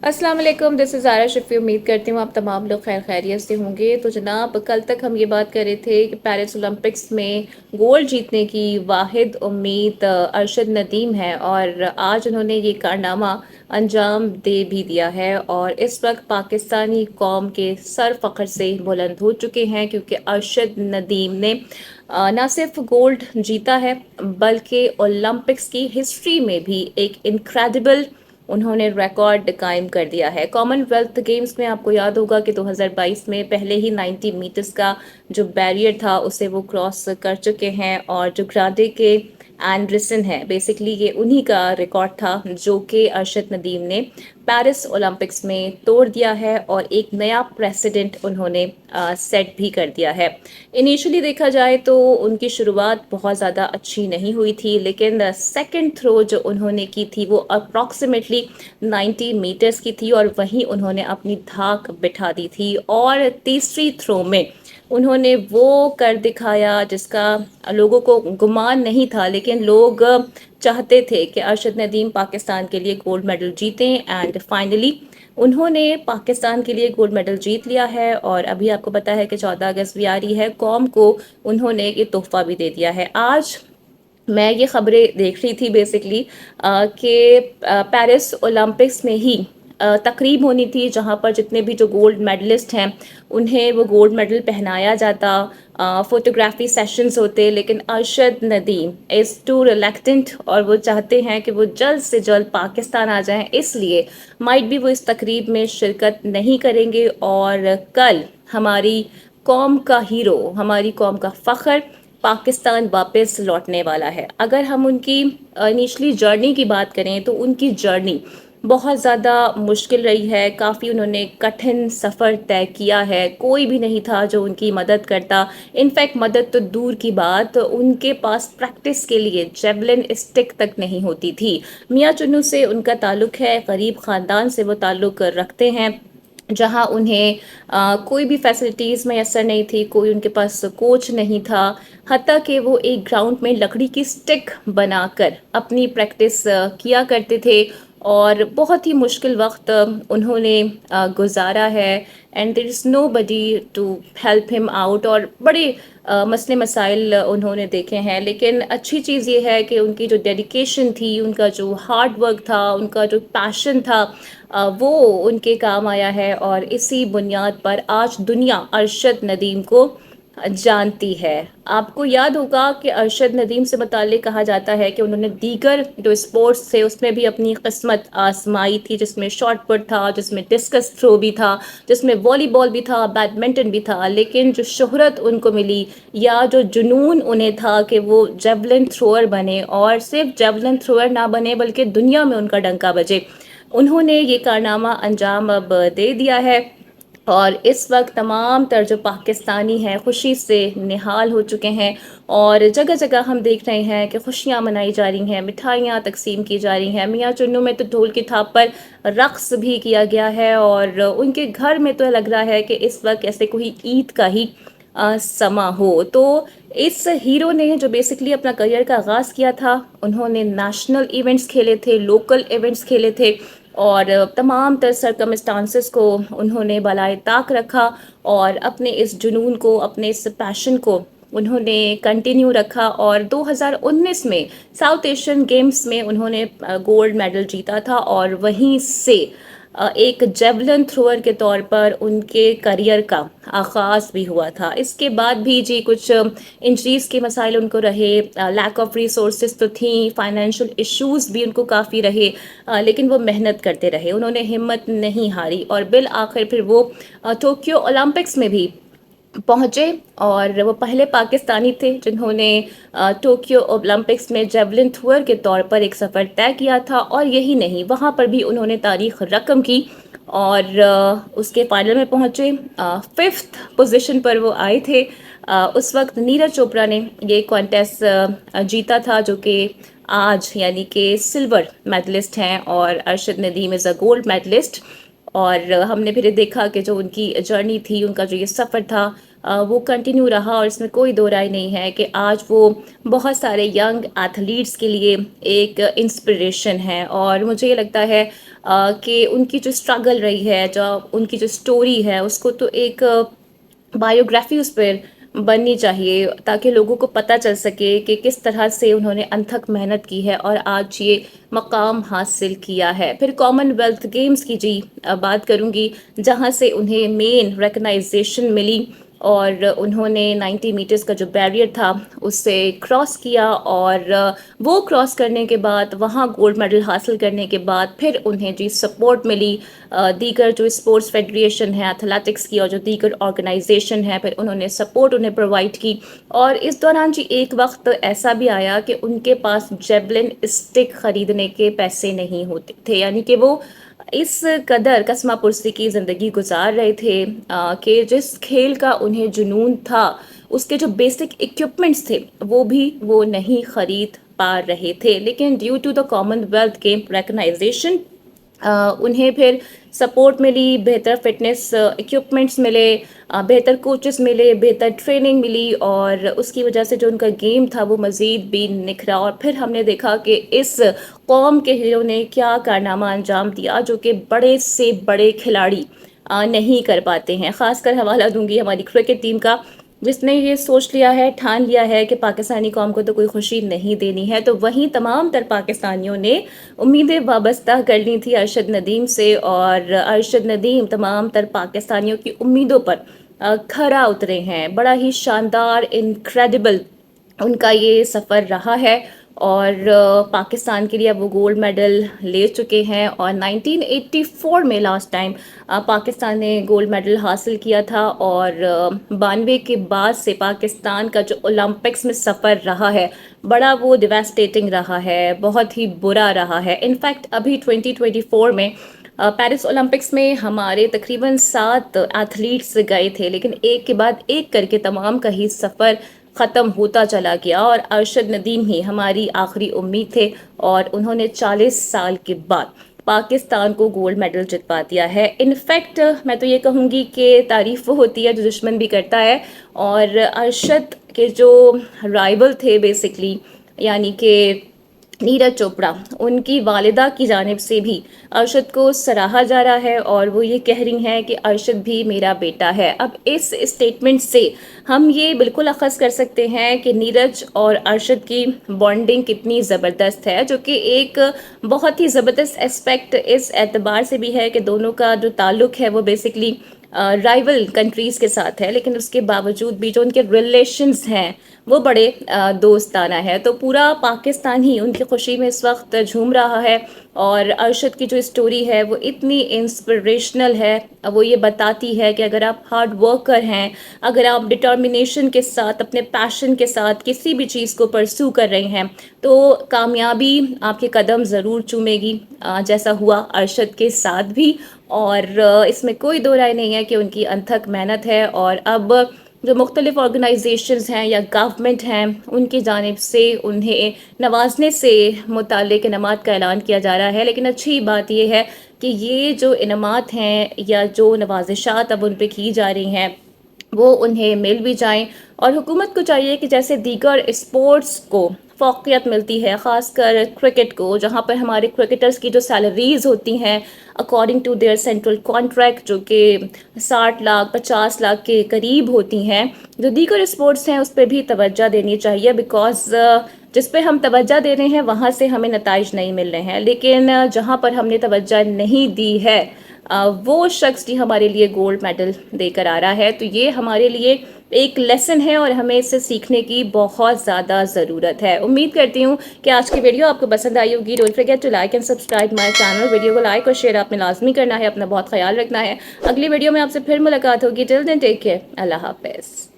अस्सलाम वालेकुम, this is आरा शफ़ी। उम्मीद करती हूँ आप तमाम लोग खैर खैरियत से होंगे। तो जनाब, कल तक हम ये बात कर रहे थे कि पेरिस ओलंपिक्स में गोल्ड जीतने की वाहिद उम्मीद अरशद नदीम है, और आज उन्होंने ये कारनामा अंजाम दे भी दिया है। और इस वक्त पाकिस्तानी कौम के सर फ़ख्र से बुलंद हो चुके हैं, क्योंकि अरशद नदीम ने ना सिर्फ गोल्ड जीता है, बल्कि ओलंपिक्स की हिस्ट्री में भी एक इनक्रेडिबल उन्होंने रिकॉर्ड कायम कर दिया है। कॉमनवेल्थ गेम्स में आपको याद होगा कि 2022 में पहले ही 90 मीटर्स का जो बैरियर था उसे वो क्रॉस कर चुके हैं, और जो ग्राडे के एंडरसन है, बेसिकली ये उन्हीं का रिकॉर्ड था जो कि अरशद नदीम ने पेरिस ओलंपिक्स में तोड़ दिया है, और एक नया प्रेसिडेंट उन्होंने सेट भी कर दिया है। इनिशियली देखा जाए तो उनकी शुरुआत बहुत ज़्यादा अच्छी नहीं हुई थी, लेकिन सेकंड थ्रो जो उन्होंने की थी वो अप्रॉक्सीमेटली 90 मीटर्स की थी, और वहीं उन्होंने अपनी धाक बिठा दी थी। और तीसरी थ्रो में उन्होंने वो कर दिखाया जिसका लोगों को गुमान नहीं था, लेकिन लोग चाहते थे कि अरशद नदीम पाकिस्तान के लिए गोल्ड मेडल जीतें, एंड फाइनली उन्होंने पाकिस्तान के लिए गोल्ड मेडल जीत लिया है। और अभी आपको पता है कि 14 अगस्त भी आ रही है, कौम को उन्होंने ये तोहफा भी दे दिया है। आज मैं ये खबरें देख रही थी बेसिकली कि पेरिस ओलंपिक्स में ही तकरीब होनी थी, जहाँ पर जितने भी जो गोल्ड मेडलिस्ट हैं उन्हें वो गोल्ड मेडल पहनाया जाता, फोटोग्राफी सेशंस होते, लेकिन अरशद नदीम इज़ टू रिलैक्टेंट, और वो चाहते हैं कि वो जल्द से जल्द पाकिस्तान आ जाएं, इसलिए माइट भी वो इस तकरीब में शिरकत नहीं करेंगे। और कल हमारी कौम का हीरो, हमारी कौम का फ़ख्र पाकिस्तान वापस लौटने वाला है। अगर हम उनकी इनिशली जर्नी की बात करें तो उनकी जर्नी बहुत ज़्यादा मुश्किल रही है, काफ़ी उन्होंने कठिन सफ़र तय किया है, कोई भी नहीं था जो उनकी मदद करता। इनफैक्ट मदद तो दूर की बात, उनके पास प्रैक्टिस के लिए जेवलिन स्टिक तक नहीं होती थी। मियाँ चुन्नू से उनका ताल्लुक़ है, गरीब ख़ानदान से वो ताल्लुक़ रखते हैं, जहाँ उन्हें कोई भी फैसिलिटीज़ मैसर नहीं थी, कोई उनके पास कोच नहीं था, हत्ता कि वो एक ग्राउंड में लकड़ी की स्टिक बनाकर अपनी प्रैक्टिस किया करते थे। और बहुत ही मुश्किल वक्त उन्होंने गुजारा है, and there is nobody to help him out, और बड़े मसले मसाइल उन्होंने देखे हैं। लेकिन अच्छी चीज़ ये है कि उनकी जो डेडिकेशन थी, उनका जो हार्ड वर्क था, उनका जो पैशन था, वो उनके काम आया है, और इसी बुनियाद पर आज दुनिया अरशद नदीम को जानती है। आपको याद होगा कि अरशद नदीम से मुताल्लिक़ कहा जाता है कि उन्होंने दीगर जो स्पोर्ट्स थे उसमें भी अपनी किस्मत आजमाई थी, जिसमें शॉट पुट था, जिसमें डिस्कस थ्रो भी था, जिसमें वॉलीबॉल भी था, बैडमिंटन भी था। लेकिन जो शोहरत उनको मिली, या जो जुनून उन्हें था कि वो जेवलिन थ्रोअर बने, और सिर्फ जेवलिन थ्रोअर ना बने बल्कि दुनिया में उनका डंका बजे, उन्होंने ये कारनामा अंजाम अब दे दिया है। और इस वक्त तमाम तर जो पाकिस्तानी हैं खुशी से निहाल हो चुके हैं, और जगह जगह हम देख रहे हैं कि खुशियाँ मनाई जा रही हैं, मिठाइयाँ तकसीम की जा रही हैं। मियाँ चुन्नू में तो ढोल की थाप पर रक़्स भी किया गया है, और उनके घर में तो लग रहा है कि इस वक्त ऐसे कोई ईद का ही समा हो। तो इस हीरो ने जो बेसिकली अपना करियर का आगाज़ किया था, उन्होंने नेशनल इवेंट्स खेले थे, लोकल इवेंट्स खेले थे, और तमाम तर सरकमस्टांसेस को उन्होंने बलाए ताक रखा, और अपने इस जुनून को, अपने इस पैशन को उन्होंने कंटिन्यू रखा। और 2019 में साउथ एशियन गेम्स में उन्होंने गोल्ड मेडल जीता था, और वहीं से एक जेवलिन थ्रोअर के तौर पर उनके करियर का आगाज़ भी हुआ था। इसके बाद भी जी कुछ इंजरीज़ के मसाइल उनको रहे, लैक ऑफ रिसोर्सेज तो थी, फाइनेंशियल इश्यूज़ भी उनको काफ़ी रहे, लेकिन वो मेहनत करते रहे, उन्होंने हिम्मत नहीं हारी, और बिल आखिर फिर वो टोक्यो ओलंपिक्स में भी पहुँचे। और वो पहले पाकिस्तानी थे जिन्होंने टोक्यो ओलंपिक्स में जेवलिन थ्रोअर के तौर पर एक सफ़र तय किया था, और यही नहीं, वहाँ पर भी उन्होंने तारीख रकम की, और उसके फाइनल में पहुँचे, फिफ्थ पोजीशन पर वो आए थे। उस वक्त नीरज चोपड़ा ने ये कॉन्टेस्ट जीता था, जो कि आज यानी कि सिल्वर मेडलिस्ट हैं, और Arshad Nadeem is a gold medallist. और हमने फिर देखा कि जो उनकी जर्नी थी, उनका जो ये सफ़र था, وہ کنٹینیو رہا اور اس میں کوئی دو رائے نہیں ہے کہ آج وہ بہت سارے ینگ ایتھلیٹس کے لیے ایک انسپریشن ہے. اور مجھے یہ لگتا ہے کہ ان کی جو اسٹرگل رہی ہے، جو ان کی جو اسٹوری ہے، اس کو تو ایک بایوگرافی اس پر بننی چاہیے تاکہ لوگوں کو پتہ چل سکے کہ کس طرح سے انہوں نے انتھک محنت کی ہے اور آج یہ مقام حاصل کیا ہے. پھر کامن ویلتھ گیمز کی بات کروں گی، جہاں سے انہیں مین ریکگنائزیشن ملی اور انہوں نے 90 میٹرز کا جو بیریئر تھا اس سے کراس کیا، اور وہ کراس کرنے کے بعد وہاں گولڈ میڈل حاصل کرنے کے بعد پھر انہیں سپورٹ ملی دیگر جو اسپورٹس فیڈریشن ہے ایتھلیٹکس کی اور جو دیگر آرگنائزیشن ہے، پھر انہوں نے سپورٹ انہیں پرووائڈ کی. اور اس دوران ایک وقت ایسا بھی آیا کہ ان کے پاس جیبلن اسٹک خریدنے کے پیسے نہیں ہوتے تھے، یعنی کہ وہ اس قدر کسمہ پرسی کی زندگی گزار رہے تھے کہ جس کھیل کا انہیں جنون تھا اس کے جو بیسک ایکوپمنٹس تھے وہ نہیں خرید پا رہے تھے. لیکن due to the Commonwealth game recognisation انہیں پھر سپورٹ ملی، بہتر فٹنس ایکوپمنٹس ملے، بہتر کوچز ملے، بہتر ٹریننگ ملی، اور اس کی وجہ سے جو ان کا گیم تھا وہ مزید بھی نکھرا. اور پھر ہم نے دیکھا کہ اس قوم کے ہیرو نے کیا کارنامہ انجام دیا جو کہ بڑے سے بڑے کھلاڑی نہیں کر پاتے ہیں. خاص کر حوالہ دوں گی ہماری کرکٹ ٹیم کا، جس نے یہ سوچ لیا ہے، ٹھان لیا ہے کہ پاکستانی قوم کو تو کوئی خوشی نہیں دینی ہے. تو وہیں تمام تر پاکستانیوں نے امیدیں وابستہ کر لی تھی ارشد ندیم سے، اور ارشد ندیم تمام تر پاکستانیوں کی امیدوں پر کھرا اترے ہیں. بڑا ہی شاندار، انکریڈیبل ان کا یہ سفر رہا ہے، اور پاکستان کے لیے اب وہ گولڈ میڈل لے چکے ہیں. اور 1984 میں لاسٹ ٹائم پاکستان نے گولڈ میڈل حاصل کیا تھا، اور 92 کے بعد سے پاکستان کا جو اولمپکس میں سفر رہا ہے بڑا وہ ڈیواسٹیٹنگ رہا ہے، بہت ہی برا رہا ہے. انفیکٹ ابھی 2024 میں پیرس اولمپکس میں ہمارے تقریباً 7 ایتھلیٹس گئے تھے، لیکن ایک کے بعد ایک کر کے تمام کا ہی سفر ختم ہوتا چلا گیا، اور ارشد ندیم ہی ہماری آخری امید تھے، اور انہوں نے 40 سال کے بعد پاکستان کو گولڈ میڈل جتوا دیا ہے. انفیکٹ میں تو یہ کہوں گی کہ تعریف وہ ہوتی ہے جو دشمن بھی کرتا ہے، اور ارشد کے جو رائول تھے بیسکلی، یعنی کہ نیرج چوپڑا، ان کی والدہ کی جانب سے بھی ارشد کو سراہا جا رہا ہے، اور وہ یہ کہہ رہی ہیں کہ ارشد بھی میرا بیٹا ہے. اب اس اسٹیٹمنٹ سے ہم یہ بالکل اخذ کر سکتے ہیں کہ نیرج اور ارشد کی بانڈنگ کتنی زبردست ہے، جو کہ ایک بہت ہی زبردست اسپیکٹ اس اعتبار سے بھی ہے کہ دونوں کا جو تعلق ہے وہ بیسکلی رائیول کنٹریز کے ساتھ ہے، لیکن اس کے باوجود بھی جو ان کے ریلیشنز ہیں وہ بڑے دوستانہ ہے. تو پورا پاکستان ہی ان کی خوشی میں اس وقت جھوم رہا ہے، اور ارشد کی جو اسٹوری ہے وہ اتنی انسپریشنل ہے. وہ یہ بتاتی ہے کہ اگر آپ ہارڈ ورکر ہیں، اگر آپ ڈٹرمنیشن کے ساتھ، اپنے پیشن کے ساتھ کسی بھی چیز کو پرسو کر رہے ہیں تو کامیابی آپ کے قدم ضرور چومے گی، جیسا ہوا ارشد کے ساتھ بھی. اور اس میں کوئی دو رائے نہیں ہے کہ ان کی انتھک محنت ہے. اور اب جو مختلف آرگنائزیشنز ہیں یا گورنمنٹ ہیں ان کی جانب سے انہیں نوازنے سے متعلق انعامات کا اعلان کیا جا رہا ہے. لیکن اچھی بات یہ ہے کہ یہ جو انعامات ہیں یا جو نوازشات اب ان پہ کی جا رہی ہیں وہ انہیں مل بھی جائیں، اور حکومت کو چاہیے کہ جیسے دیگر اسپورٹس کو فوقیت ملتی ہے، خاص کر کرکٹ کو، جہاں پر ہمارے کرکٹرز کی جو سیلریز ہوتی ہیں according to their central contract, جو کہ 60 لاکھ 50 لاکھ کے قریب ہوتی ہیں، جو دیگر اسپورٹس ہیں اس پہ بھی توجہ دینی چاہیے. بیکاز جس پہ ہم توجہ دے رہے ہیں وہاں سے ہمیں نتائج نہیں مل رہے ہیں، لیکن جہاں پر ہم نے توجہ نہیں دی ہے وہ شخص ہمارے لیے گولڈ میڈل دے کر آ رہا ہے. تو یہ ہمارے لیے ایک لیسن ہے اور ہمیں اس سے سیکھنے کی بہت زیادہ ضرورت ہے. امید کرتی ہوں کہ آج کی ویڈیو آپ کو پسند آئی ہوگی. Don't forget to like and subscribe my channel. Video کو لائک اور شیئر آپ نے لازمی کرنا ہے. اپنا بہت خیال رکھنا ہے. اگلی ویڈیو میں آپ سے پھر ملاقات ہوگی. ٹل دین ٹیک کیئر. اللہ حافظ.